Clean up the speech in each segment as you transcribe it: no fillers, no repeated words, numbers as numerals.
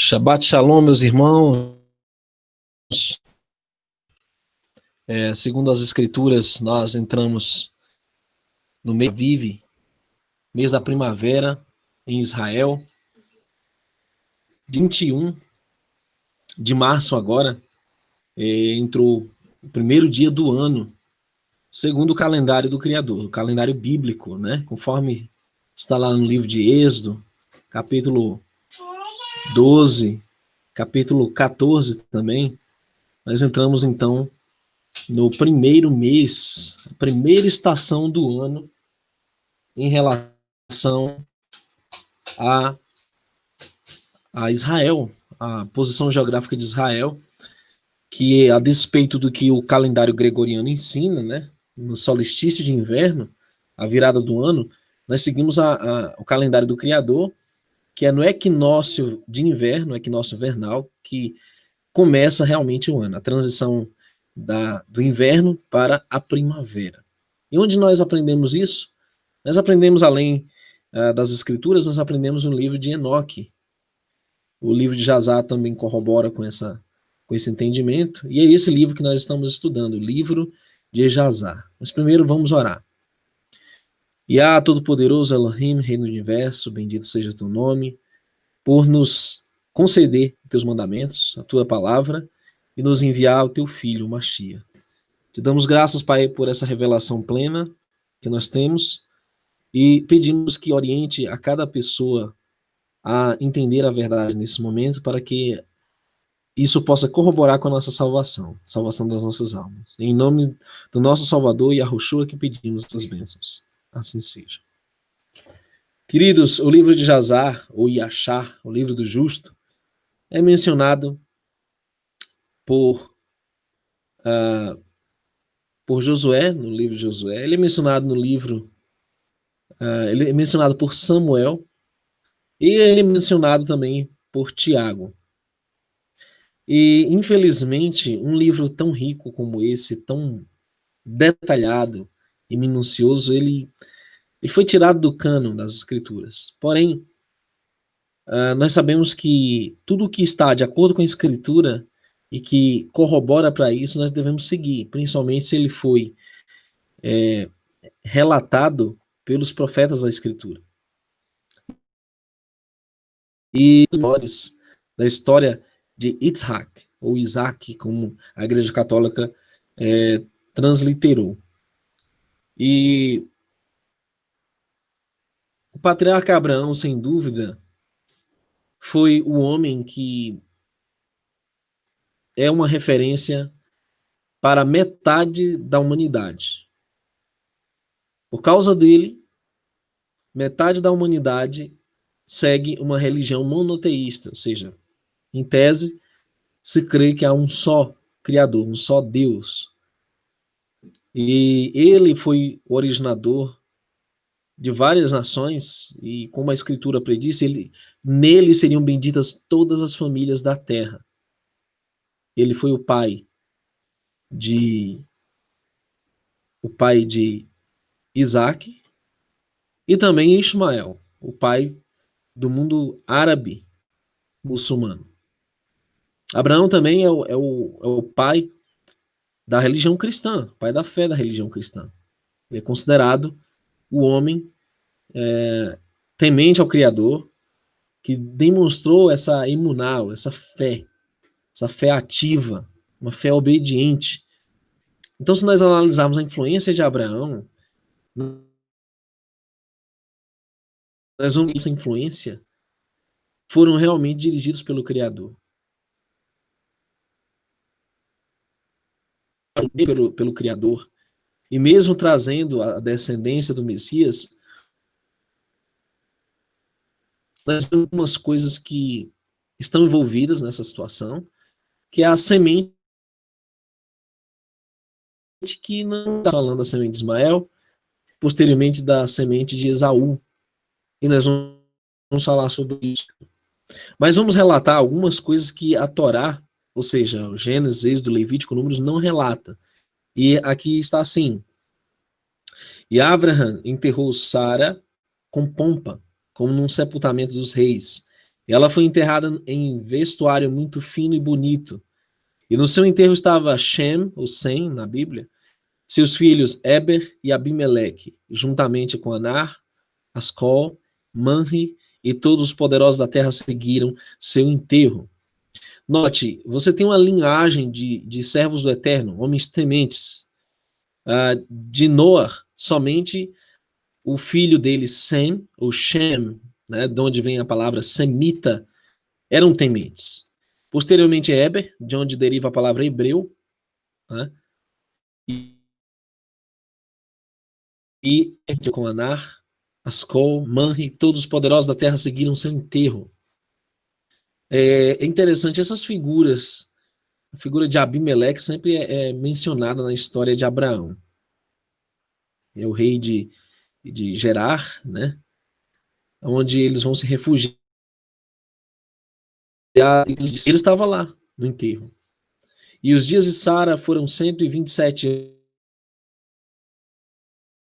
Shabbat Shalom, meus irmãos. Segundo as Escrituras, nós entramos no mês Vive, mês da primavera, em Israel. 21 de março agora, entrou o primeiro dia do ano, segundo o calendário do Criador, o calendário bíblico, né? Conforme está lá no livro de Êxodo, capítulo 12, capítulo 14 também. Nós entramos, então, no primeiro mês, a primeira estação do ano, em relação a Israel, a posição geográfica de Israel, que a despeito do que o calendário gregoriano ensina, né, no solstício de inverno, a virada do ano, nós seguimos o calendário do Criador, que é no equinócio de inverno, equinócio vernal, que começa realmente o ano, a transição do inverno para a primavera. E onde nós aprendemos isso? Nós aprendemos, além das escrituras, nós aprendemos no livro de Enoque. O livro de Jazar também corrobora com esse entendimento, e é esse livro que nós estamos estudando, o livro de Jazar. Mas primeiro vamos orar. Yah, Todo-Poderoso Elohim, Rei do Universo, bendito seja o teu nome, por nos conceder teus mandamentos, a tua palavra, e nos enviar o teu filho, o Mashiach. Te damos graças, Pai, por essa revelação plena que nós temos, e pedimos que oriente a cada pessoa a entender a verdade nesse momento, para que isso possa corroborar com a nossa salvação das nossas almas. Em nome do nosso Salvador Yahushua que pedimos essas bênçãos. Assim seja. Queridos, o livro de Jazar, ou Yashar, o livro do justo, é mencionado por Josué, no livro de Josué. Ele é mencionado no livro, ele é mencionado por Samuel, e ele é mencionado também por Tiago. E, infelizmente, um livro tão rico como esse, tão detalhado e minucioso, ele foi tirado do cânon das escrituras. Porém, nós sabemos que tudo que está de acordo com a escritura e que corrobora para isso, nós devemos seguir, principalmente se ele foi relatado pelos profetas da escritura. E os maiores da história de Yitzhak, ou Isaac, como a Igreja Católica transliterou. E o patriarca Abraão, sem dúvida, foi o homem que é uma referência para metade da humanidade. Por causa dele, metade da humanidade segue uma religião monoteísta, ou seja, em tese, se crê que há um só Criador, um só Deus. E ele foi o originador de várias nações, e como a Escritura prediz, nele seriam benditas todas as famílias da terra. Ele foi o pai de Isaac e também Ismael, o pai do mundo árabe muçulmano. Abraão também é o pai da religião cristã, pai da fé da religião cristã. Ele é considerado o homem temente ao Criador, que demonstrou essa emunal, essa fé ativa, uma fé obediente. Então, se nós analisarmos a influência de Abraão, nós vamos ver que essa influência foram realmente dirigidos pelo Criador. Pelo Criador. E mesmo trazendo a descendência do Messias, nós temos algumas coisas que estão envolvidas nessa situação, que é a semente, que não está falando da semente de Ismael, posteriormente da semente de Esaú. E nós vamos falar sobre isso. Mas vamos relatar algumas coisas que a Torá, ou seja, o Gênesis, Êxodo, Levítico, Números, não relata. E aqui está assim: e Abraham enterrou Sara com pompa, como num sepultamento dos reis. Ela foi enterrada em vestuário muito fino e bonito. E no seu enterro estava Shem, ou Sem, na Bíblia, seus filhos Eber e Abimeleque, juntamente com Anar, Ascol, Manri e todos os poderosos da terra seguiram seu enterro. Note, você tem uma linhagem de servos do Eterno, homens tementes. De Noah, somente o filho dele, Sem, ou Shem, né, de onde vem a palavra semita, eram tementes. Posteriormente, Eber, de onde deriva a palavra hebreu, né, e com Anar, Ascol, Manri, todos os poderosos da terra seguiram seu enterro. É interessante, essas figuras, a figura de Abimeleque sempre é mencionada na história de Abraão. É o rei de Gerar, né, onde eles vão se refugiar. Ele estava lá, no enterro. E os dias de Sara foram 127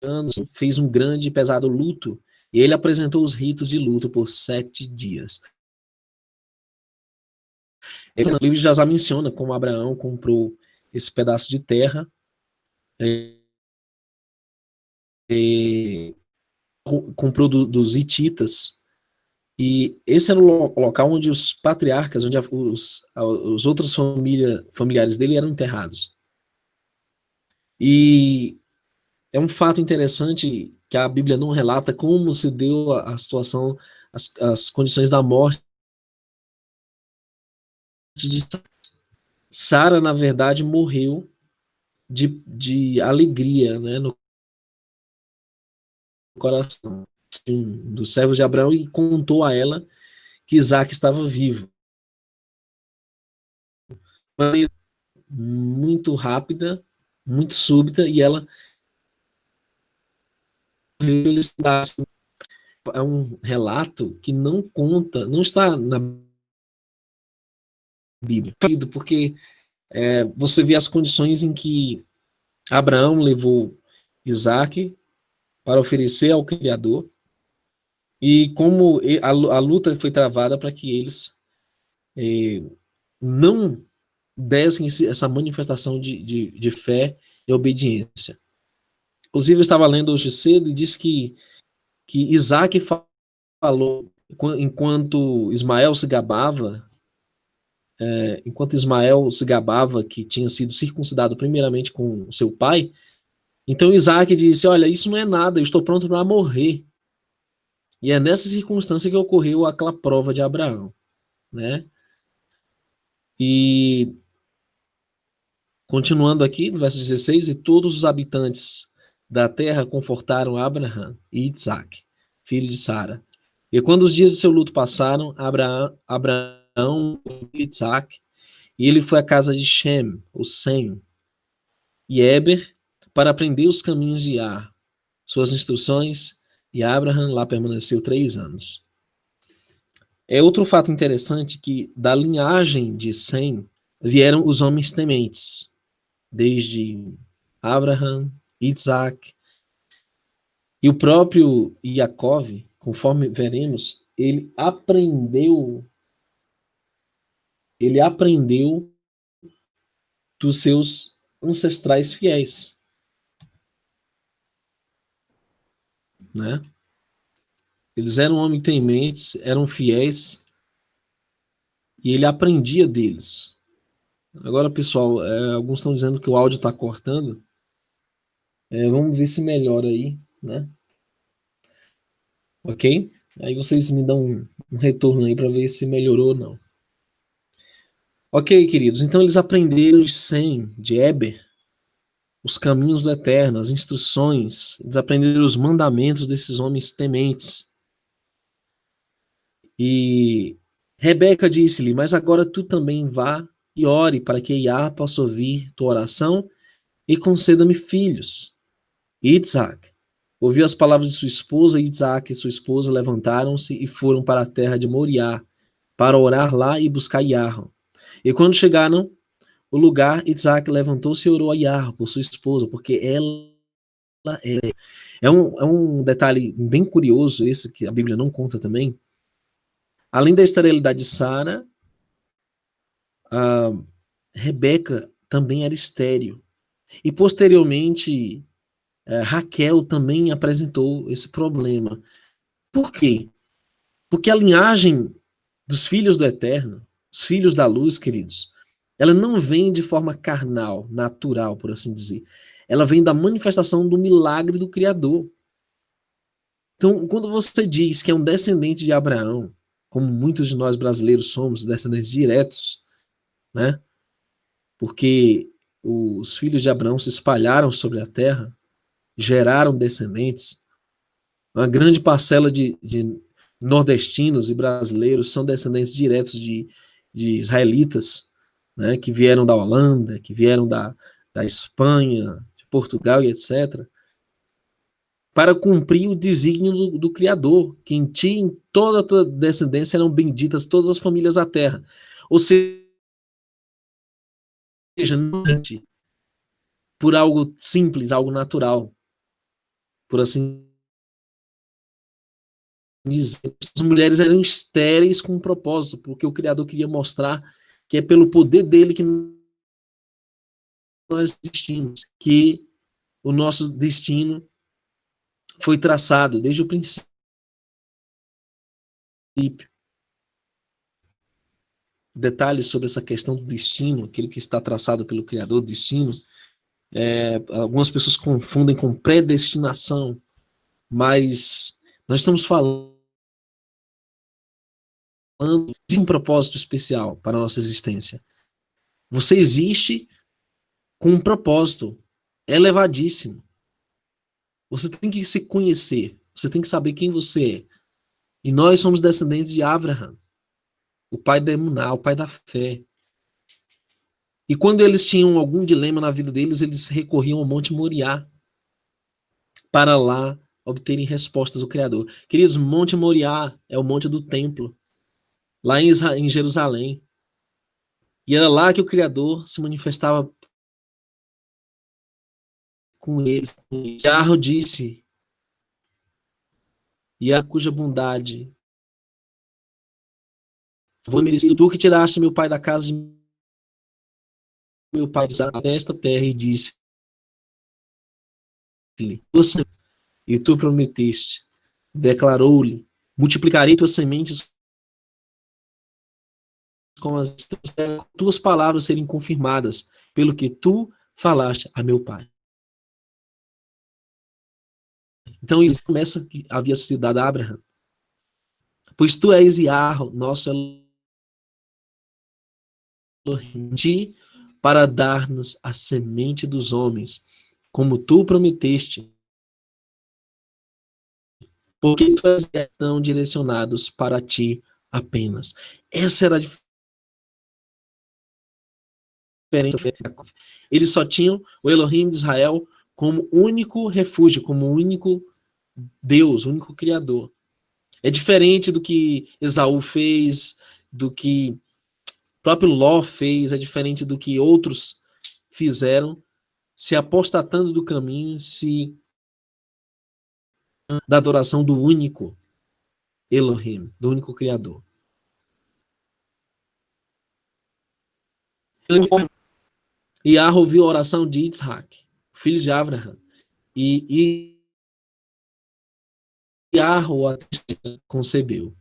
anos, fez um grande e pesado luto, e ele apresentou os ritos de luto por 7 dias. O livro de Jazá menciona como Abraão comprou esse pedaço de terra, comprou dos hititas, e esse era o local onde os patriarcas, onde os outros familiares dele eram enterrados. E é um fato interessante que a Bíblia não relata como se deu a situação, as condições da morte de Sara, na verdade, morreu de alegria, né, no coração dos servos de Abraão, e contou a ela que Isaac estava vivo. Muito rápida, muito súbita, e ela é um relato que não conta, não está na Bíblia, porque você vê as condições em que Abraão levou Isaac para oferecer ao Criador, e como a luta foi travada para que eles não dessem essa manifestação de fé e obediência. Inclusive, eu estava lendo hoje cedo e disse que Isaac falou, enquanto Ismael se gabava, que tinha sido circuncidado primeiramente com seu pai, então Isaac disse, olha, isso não é nada, eu estou pronto para morrer. E é nessa circunstância que ocorreu aquela prova de Abraão, né? E continuando aqui, no verso 16, e todos os habitantes da terra confortaram Abraão e Isaac, filho de Sara. E quando os dias de seu luto passaram, Abraão e Isaac, e ele foi à casa de Shem, o Sem, e Eber, para aprender os caminhos de Ar, suas instruções, e Abraão lá permaneceu 3 anos. É outro fato interessante que da linhagem de Sem vieram os homens tementes, desde Abraham, Isaac, e o próprio Yaakov, conforme veremos, ele aprendeu dos seus ancestrais fiéis, né? Eles eram homens tementes, eram fiéis, e ele aprendia deles. Agora, pessoal, alguns estão dizendo que o áudio está cortando. Vamos ver se melhora aí, né? Ok? Aí vocês me dão um retorno aí para ver se melhorou ou não. Ok, queridos, então eles aprenderam de Sem, de Eber, os caminhos do Eterno, as instruções, eles aprenderam os mandamentos desses homens tementes. E Rebeca disse-lhe, mas agora tu também vá e ore para que Iá possa ouvir tua oração e conceda-me filhos. E Isaac ouviu as palavras de sua esposa, e Isaac e sua esposa levantaram-se e foram para a terra de Moriá, para orar lá e buscar Iá. E quando chegaram o lugar, Isaac levantou-se e orou a Iá por sua esposa, porque ela é um detalhe bem curioso, esse que a Bíblia não conta também, Além da esterilidade de Sara, a Rebeca também era estéril. E posteriormente, Raquel também apresentou esse problema. Por quê? Porque a linhagem dos filhos do Eterno, os filhos da luz, queridos, ela não vem de forma carnal, natural, por assim dizer. Ela vem da manifestação do milagre do Criador. Então, quando você diz que é um descendente de Abraão, como muitos de nós brasileiros somos descendentes diretos, né? Porque os filhos de Abraão se espalharam sobre a terra, geraram descendentes. Uma grande parcela de nordestinos e brasileiros são descendentes diretos de israelitas, né? Que vieram da Holanda, que vieram da Espanha, de Portugal e etc., para cumprir o desígnio do Criador, que em ti, em toda a tua descendência, serão benditas todas as famílias da terra. Ou seja, não por algo simples, algo natural, por assim dizer. As mulheres eram estéreis com um propósito, porque o Criador queria mostrar que é pelo poder dele que nós existimos, que o nosso destino foi traçado desde o princípio. Detalhes sobre essa questão do destino, aquele que está traçado pelo Criador, destino. Algumas pessoas confundem com predestinação, mas nós estamos falando de um propósito especial para a nossa existência. Você existe com um propósito elevadíssimo. Você tem que se conhecer, você tem que saber quem você é. E nós somos descendentes de Abraham, o pai da Emuná, o pai da fé. E quando eles tinham algum dilema na vida deles, eles recorriam ao Monte Moriá para lá obterem respostas do Criador. Queridos, Monte Moriá é o monte do templo, lá em Jerusalém. E era lá que o Criador se manifestava com eles. Yahweh disse, Yahweh cuja bondade foi merecido, tu que tiraste meu pai da casa de meu pai desta terra e disse, e tu prometeste, declarou-lhe, multiplicarei tuas sementes com as tuas palavras serem confirmadas, pelo que tu falaste a meu pai. Então isso começa que havia sido dado a Abraão. Pois tu és Yahweh, nosso Elohim, para dar-nos a semente dos homens, como tu prometeste, porque tu és estão direcionados para ti apenas. Essa era a diferença. Eles só tinham o Elohim de Israel como único refúgio, como único Deus, único Criador. É diferente do que Esaú fez, do que o próprio Ló fez, é diferente do que outros fizeram, se apostatando do caminho, se da adoração do único Elohim, do único Criador. E Yahweh ouviu a oração de Isaac, filho de Abraham, e Yahweh concebeu.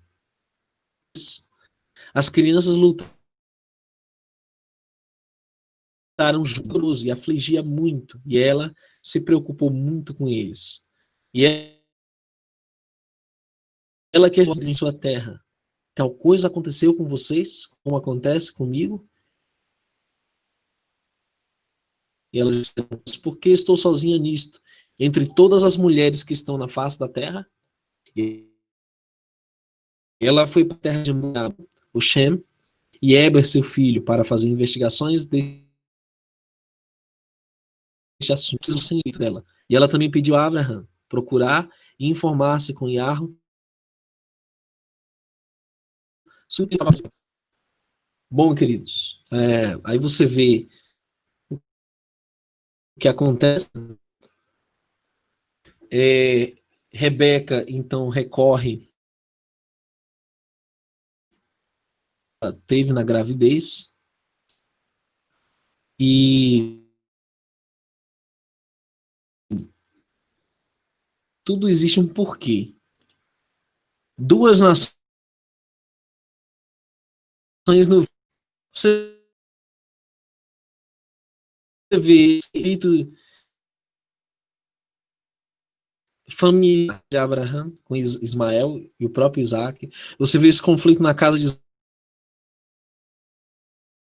As crianças lutaram juntos e afligia muito, e ela se preocupou muito com eles. E ela que em sua terra, tal coisa aconteceu com vocês, como acontece comigo? E ela disse, por que estou sozinha nisto? Entre todas as mulheres que estão na face da terra? E ela foi para a terra de Moab, o Shem, e Eber, seu filho, para fazer investigações deste assunto dela. E ela também pediu a Abraham procurar e informar-se com Yahweh. Bom, queridos, aí você vê o que acontece. Rebeca, então, recorre teve na gravidez, e tudo existe um porquê. Duas nações no. Você vê espírito familiar de Abraão com Ismael e o próprio Isaac. Você vê esse conflito na casa de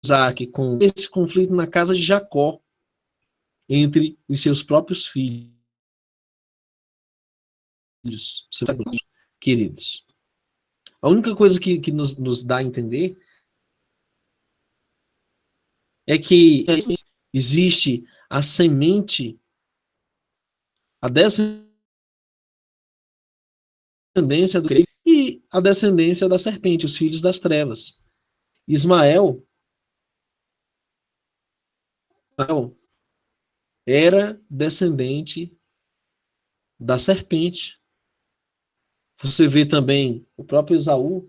Isaac, com esse conflito na casa de Jacó, entre os seus próprios filhos, seus queridos. A única coisa que nos dá a entender é que existe a semente, a descendência do e a descendência da serpente, os filhos das trevas. Ismael era descendente da serpente. Você vê também o próprio Esaú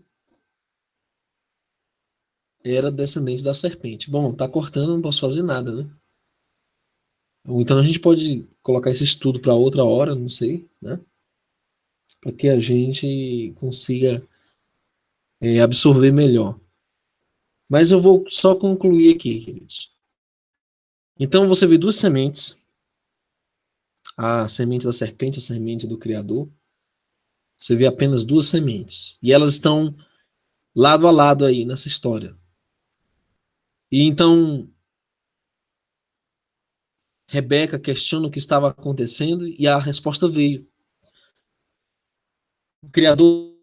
era descendente da serpente. Bom, tá cortando, não posso fazer nada, né? Então a gente pode colocar esse estudo para outra hora, não sei, né? Para que a gente consiga absorver melhor. Mas eu vou só concluir aqui, queridos. Então você vê duas sementes, a semente da serpente, a semente do Criador. Você vê apenas duas sementes. E elas estão lado a lado aí nessa história. E então Rebeca questiona o que estava acontecendo e a resposta veio. O Criador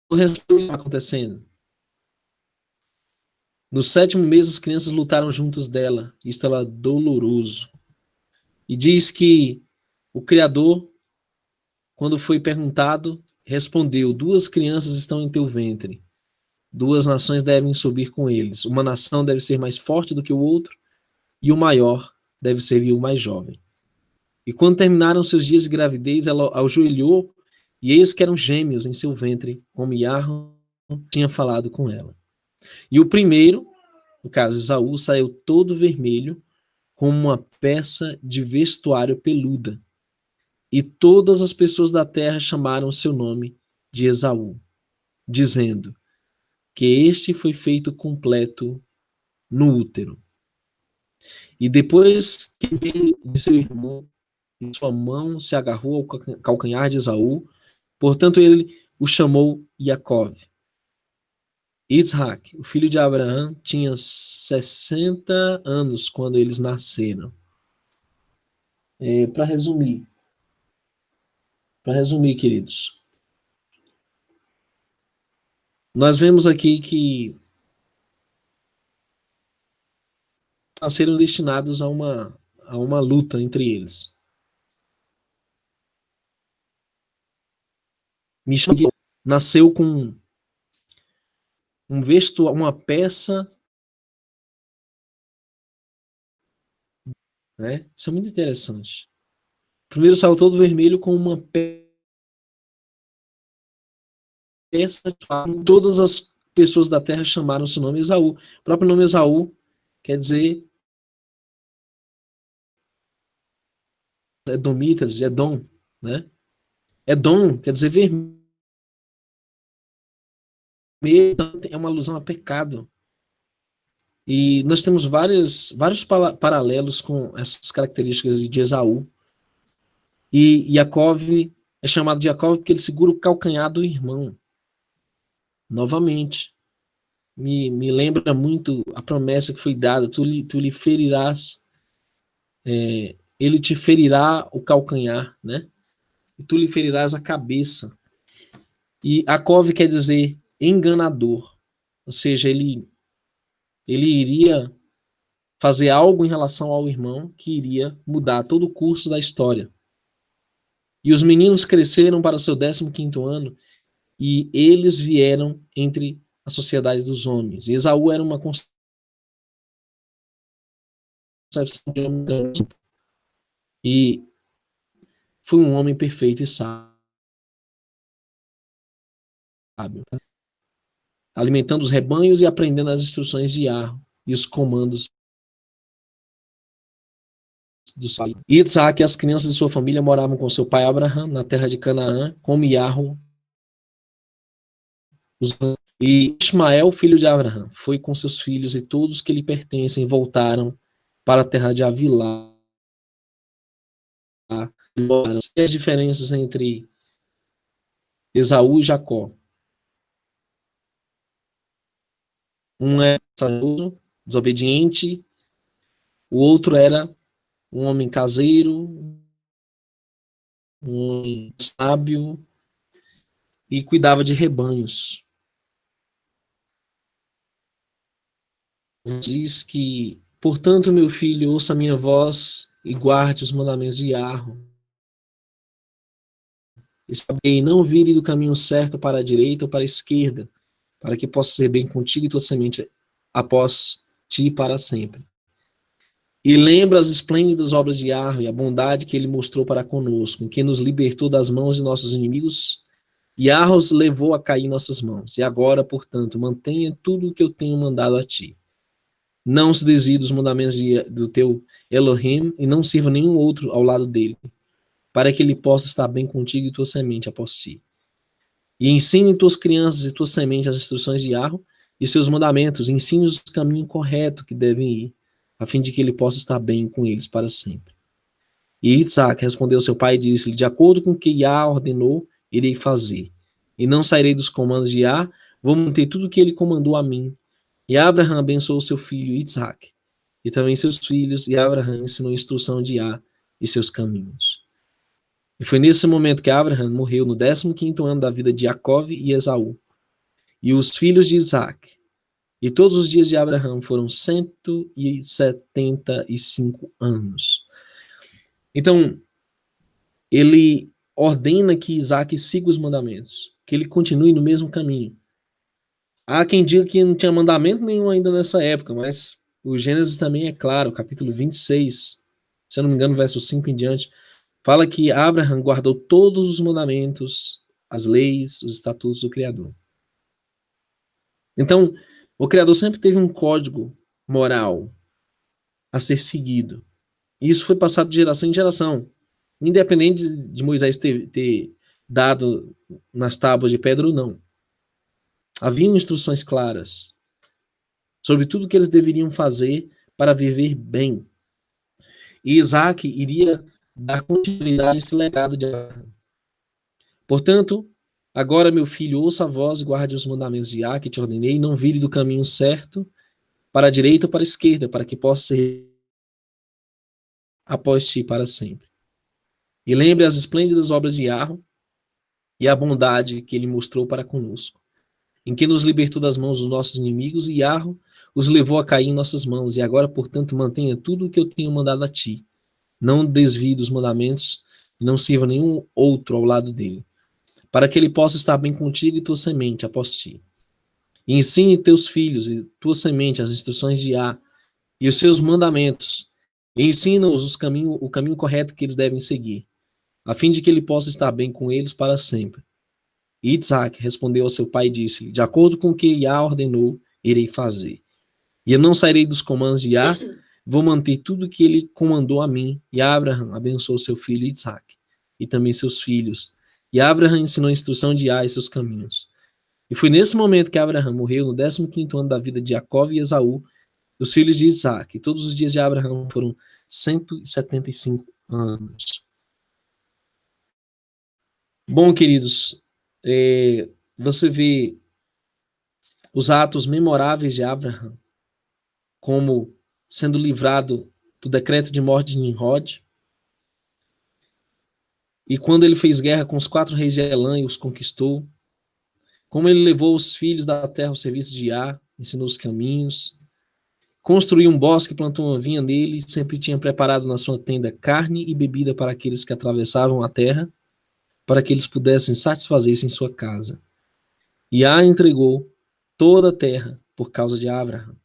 respondeu o que estava acontecendo. No 7º mês, as crianças lutaram juntos dela. Isto era doloroso. E diz que o Criador, quando foi perguntado, respondeu: 2 crianças estão em teu ventre. 2 nações devem subir com eles. Uma nação deve ser mais forte do que o outro, e o maior deve ser o mais jovem. E quando terminaram seus dias de gravidez, ela ajoelhou, e eis que eram gêmeos em seu ventre, como Yarro tinha falado com ela. E o primeiro, no caso Esaú, saiu todo vermelho, como uma peça de vestuário peluda. E todas as pessoas da terra chamaram seu nome de Esaú, dizendo que este foi feito completo no útero. E depois que veio de seu irmão, sua mão se agarrou ao calcanhar de Esaú, portanto ele o chamou Jacó. Isaac, o filho de Abraão, tinha 60 anos quando eles nasceram. Para resumir, queridos, nós vemos aqui que nasceram destinados a uma luta entre eles. Michel nasceu com uma peça, né? Isso é muito interessante. Primeiro saiu todo vermelho com uma peça, todas as pessoas da terra chamaram seu nome Esaú. O próprio nome Esaú quer dizer Edomitas, Edom, né? Edom quer dizer vermelho, é uma alusão a pecado. E nós temos vários paralelos com essas características de Esaú. E Jacó é chamado de Jacó porque ele segura o calcanhar do irmão. Novamente, me lembra muito a promessa que foi dada: tu lhe ferirás, ele te ferirá o calcanhar, né? E tu lhe ferirás a cabeça. E Jacó quer dizer enganador, ou seja, ele iria fazer algo em relação ao irmão que iria mudar todo o curso da história. E os meninos cresceram para o seu 15º ano, e eles vieram entre a sociedade dos homens. E Esaú era uma concepção de homem, e foi um homem perfeito e sábio. alimentando os rebanhos e aprendendo as instruções de Yahweh e os comandos do Senhor. Isaac e as crianças de sua família moravam com seu pai Abraham na terra de Canaã, como Yahweh. E Ismael, filho de Abraham, foi com seus filhos e todos que lhe pertencem voltaram para a terra de Avilá. As diferenças entre Esaú e Jacó. Um era desobediente, o outro era um homem caseiro, um homem sábio e cuidava de rebanhos. Diz que, portanto, meu filho, ouça a minha voz e guarde os mandamentos de Yahweh. E não vire do caminho certo para a direita ou para a esquerda, para que possa ser bem contigo e tua semente após ti para sempre. E lembra as esplêndidas obras de Yahweh e a bondade que ele mostrou para conosco, em que nos libertou das mãos de nossos inimigos, e Yahweh os levou a cair em nossas mãos. E agora, portanto, mantenha tudo o que eu tenho mandado a ti. Não se desvie dos mandamentos do teu Elohim e não sirva nenhum outro ao lado dele, para que ele possa estar bem contigo e tua semente após ti. E ensine tuas crianças e tua semente as instruções de Yahweh e seus mandamentos, ensine-os o caminho correto que devem ir, a fim de que ele possa estar bem com eles para sempre. E Isaac respondeu ao seu pai e disse-lhe, de acordo com o que Yah ordenou, irei fazer. E não sairei dos comandos de Yah, vou manter tudo o que ele comandou a mim. E Abraham abençoou seu filho Isaac, e também seus filhos, e Abraham ensinou a instrução de Yah e seus caminhos. E foi nesse momento que Abraham morreu no 15º ano da vida de Jacó e Esaú, e os filhos de Isaac. E todos os dias de Abraham foram 175 anos. Então, ele ordena que Isaac siga os mandamentos, que ele continue no mesmo caminho. Há quem diga que não tinha mandamento nenhum ainda nessa época, mas o Gênesis também é claro, capítulo 26, se eu não me engano, verso 5 em diante, fala que Abraham guardou todos os mandamentos, as leis, os estatutos do Criador. Então, o Criador sempre teve um código moral a ser seguido. E isso foi passado de geração em geração. Independente de Moisés ter dado nas tábuas de pedra ou não. Haviam instruções claras sobre tudo que eles deveriam fazer para viver bem. E Isaac iria dar continuidade a esse legado de Abraão. Portanto, agora, meu filho, ouça a voz e guarde os mandamentos de Yah que te ordenei, e não vire do caminho certo para a direita ou para a esquerda, para que possa ser após ti para sempre. E lembre as esplêndidas obras de Yahweh e a bondade que ele mostrou para conosco, em que nos libertou das mãos dos nossos inimigos, e Yahweh os levou a cair em nossas mãos. E agora, portanto, mantenha tudo o que eu tenho mandado a ti. Não desvie dos mandamentos e não sirva nenhum outro ao lado dele, para que ele possa estar bem contigo e tua semente após ti. E ensine teus filhos e tua semente as instruções de Yah e os seus mandamentos, e ensina-os o caminho correto que eles devem seguir, a fim de que ele possa estar bem com eles para sempre. E Isaac respondeu ao seu pai e disse-lhe, de acordo com o que Yah ordenou, irei fazer. E eu não sairei dos comandos de Yah, vou manter tudo o que ele comandou a mim. E Abraham abençoou seu filho Isaac, e também seus filhos. E Abraham ensinou a instrução de Yah e seus caminhos. E foi nesse momento que Abraham morreu, no 15º ano da vida de Jacó e Esaú, os filhos de Isaac. E todos os dias de Abraham foram 175 anos. Bom, queridos, você vê os atos memoráveis de Abraham, como sendo livrado do decreto de morte de Nimrod, e quando ele fez guerra com os 4 reis de Elã e os conquistou, como ele levou os filhos da terra ao serviço de Yah, ensinou os caminhos, construiu um bosque, plantou uma vinha nele, e sempre tinha preparado na sua tenda carne e bebida para aqueles que atravessavam a terra, para que eles pudessem satisfazer-se em sua casa. Yah entregou toda a terra por causa de Abraham.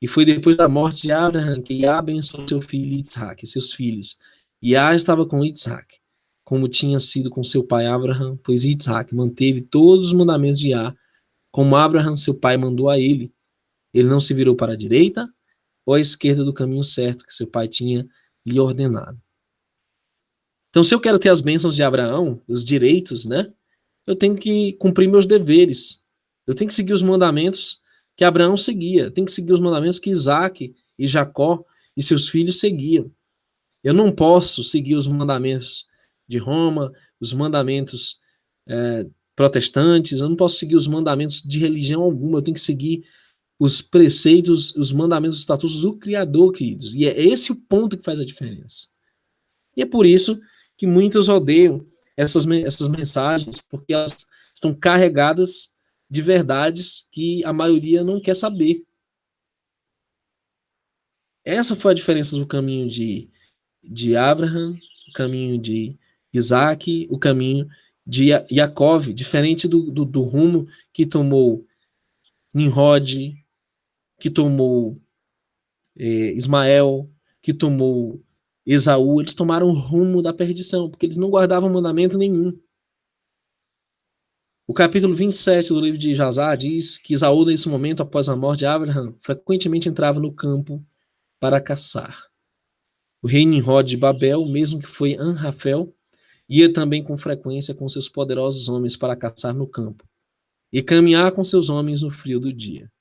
E foi depois da morte de Abraham que Yah abençoou seu filho Isaac e seus filhos. Yah estava com Isaac, como tinha sido com seu pai Abraham, pois Isaac manteve todos os mandamentos de Yah como Abraham, seu pai, mandou a ele. Ele não se virou para a direita ou à esquerda do caminho certo que seu pai tinha lhe ordenado. Então, se eu quero ter as bênçãos de Abraão, os direitos, né? Eu tenho que cumprir meus deveres. Eu tenho que seguir os mandamentos que Abraão seguia. Eu tenho que seguir os mandamentos que Isaac e Jacó e seus filhos seguiam. Eu não posso seguir os mandamentos de Roma, os mandamentos protestantes, eu não posso seguir os mandamentos de religião alguma, eu tenho que seguir os preceitos, os mandamentos, os estatutos do Criador, queridos. E é esse o ponto que faz a diferença. E é por isso que muitos odeiam essas mensagens, porque elas estão carregadas de verdades que a maioria não quer saber. Essa foi a diferença do caminho de Abraham, o caminho de Isaac, o caminho de Yaakov, diferente do rumo que tomou Nimrod, que tomou Ismael, que tomou Esaú. Eles tomaram o rumo da perdição, porque eles não guardavam mandamento nenhum. O capítulo 27 do livro de Jazar diz que Esaú, nesse momento, após a morte de Abraham, frequentemente entrava no campo para caçar. O rei Nimrod de Babel, mesmo que foi Anrafel, ia também com frequência com seus poderosos homens para caçar no campo e caminhar com seus homens no frio do dia.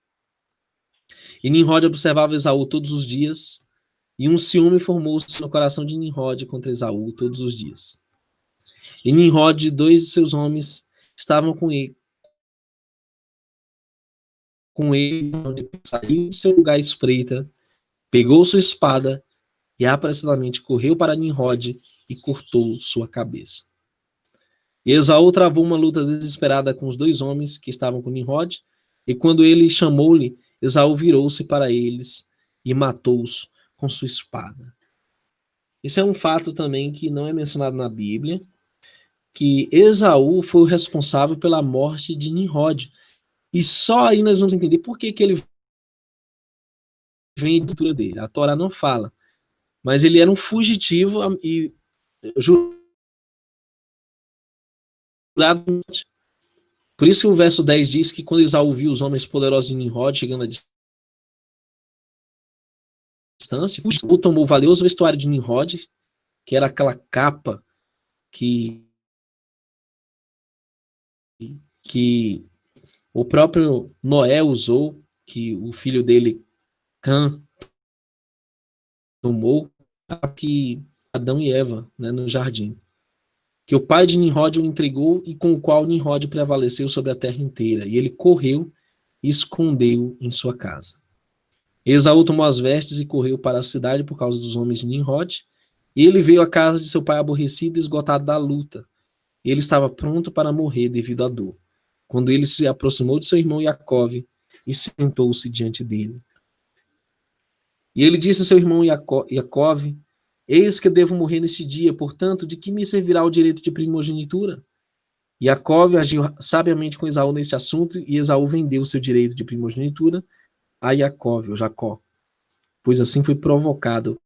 E Nimrod observava Esaú todos os dias, e um ciúme formou-se no coração de Nimrod contra Esaú todos os dias. E Nimrod e 2 de seus homens estavam com ele, onde saiu de seu lugar à espreita, pegou sua espada e apressadamente correu para Nimrod e cortou sua cabeça. E Esaú travou uma luta desesperada com os 2 homens que estavam com Nimrod, e quando ele chamou-lhe, Esaú virou-se para eles e matou-os com sua espada. Esse é um fato também que não é mencionado na Bíblia, que Esaú foi o responsável pela morte de Nimrod. E só aí nós vamos entender por que ele vem da cultura dele. A Torá não fala. Mas ele era um fugitivo e jurado. Por isso que o verso 10 diz que quando Esaú viu os homens poderosos de Nimrod chegando à distância, Esaú tomou o valioso vestuário de Nimrod, que era aquela capa que o próprio Noé usou, que o filho dele, Cã, tomou, que Adão e Eva, né, no jardim. Que o pai de Nimrod o entregou e com o qual Nimrod prevaleceu sobre a terra inteira. E ele correu e escondeu em sua casa. Esaú tomou as vestes e correu para a cidade por causa dos homens de Nimrod. E ele veio à casa de seu pai aborrecido e esgotado da luta. Ele estava pronto para morrer devido à dor. Quando ele se aproximou de seu irmão Yaakov e sentou-se diante dele. E ele disse a seu irmão Yaakov: eis que devo morrer neste dia, portanto, de que me servirá o direito de primogenitura? Yaakov agiu sabiamente com Esaú neste assunto, e Esaú vendeu seu direito de primogenitura a Yaakov, ou Jacó, pois assim foi provocado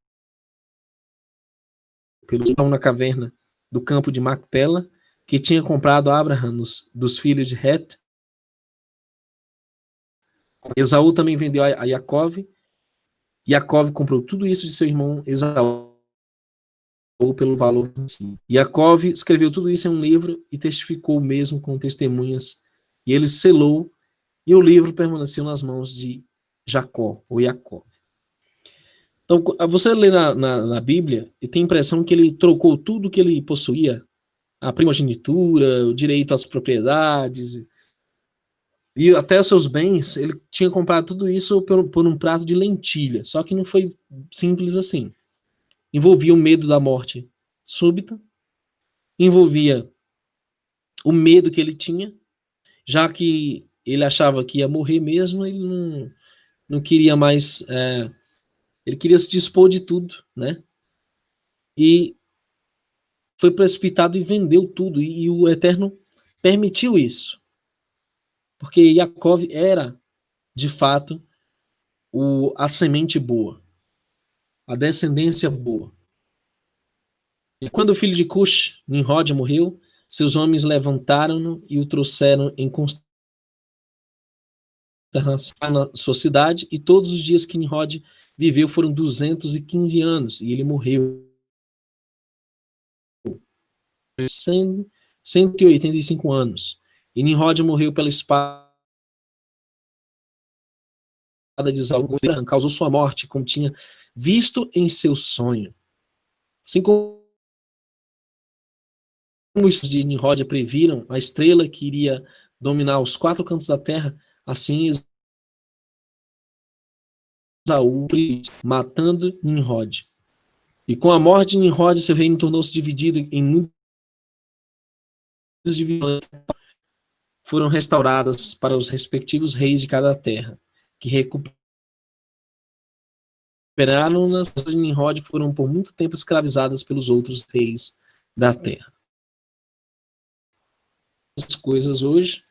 pelo Esaú na caverna do campo de Macpela, que tinha comprado Abraham dos filhos de Het. Esaú também vendeu a Yaakov. Yaakov comprou tudo isso de seu irmão Esaú pelo valor. Yaakov escreveu tudo isso em um livro e testificou mesmo com testemunhas, e ele selou, e o livro permaneceu nas mãos de Jacó, ou Yaakov. Então, você lê na Bíblia e tem a impressão que ele trocou tudo que ele possuía, a primogenitura, o direito às propriedades, e até os seus bens, ele tinha comprado tudo isso por um prato de lentilha, só que não foi simples assim. Envolvia o medo da morte súbita, envolvia o medo que ele tinha, já que ele achava que ia morrer mesmo, ele não queria mais, ele queria se dispor de tudo, né? E foi precipitado e vendeu tudo, e o Eterno permitiu isso, porque Yaakov era, de fato, a semente boa, a descendência boa. E quando o filho de Cush, Nimrod, morreu, seus homens levantaram-no e o trouxeram em na sua cidade, e todos os dias que Nimrod viveu foram 215 anos, e ele morreu 185 anos. E Nimrod morreu pela espada de Saul, causou sua morte, como tinha visto em seu sonho. Assim como os de Nimrod previram a estrela que iria dominar os 4 cantos da terra, assim Esaú matando Nimrod. E com a morte de Nimrod, seu reino tornou-se dividido em muitas divisões, foram restauradas para os respectivos reis de cada terra, que recuperaram nas de Nimrod, foram por muito tempo escravizadas pelos outros reis da terra. As coisas hoje,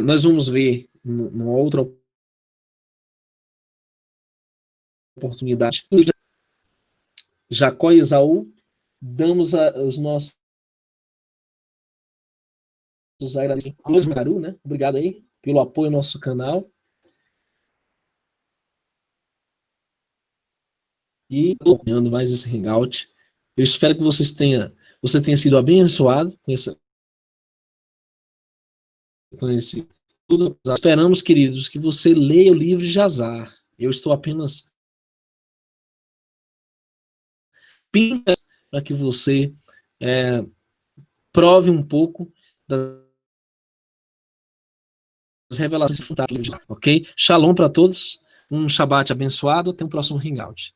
nós vamos ver numa outra oportunidade, Jacó e Esaú, damos os nossos agradecimentos, né? Obrigado aí pelo apoio ao nosso canal. E acompanhando mais esse hangout. Eu espero que você tenha sido abençoado com esse tudo. Esperamos, queridos, que você leia o livro de Jazar. Eu estou apenas para que você prove um pouco das revelações fantásticas, ok? Shalom para todos, um Shabbat abençoado, até o próximo hangout.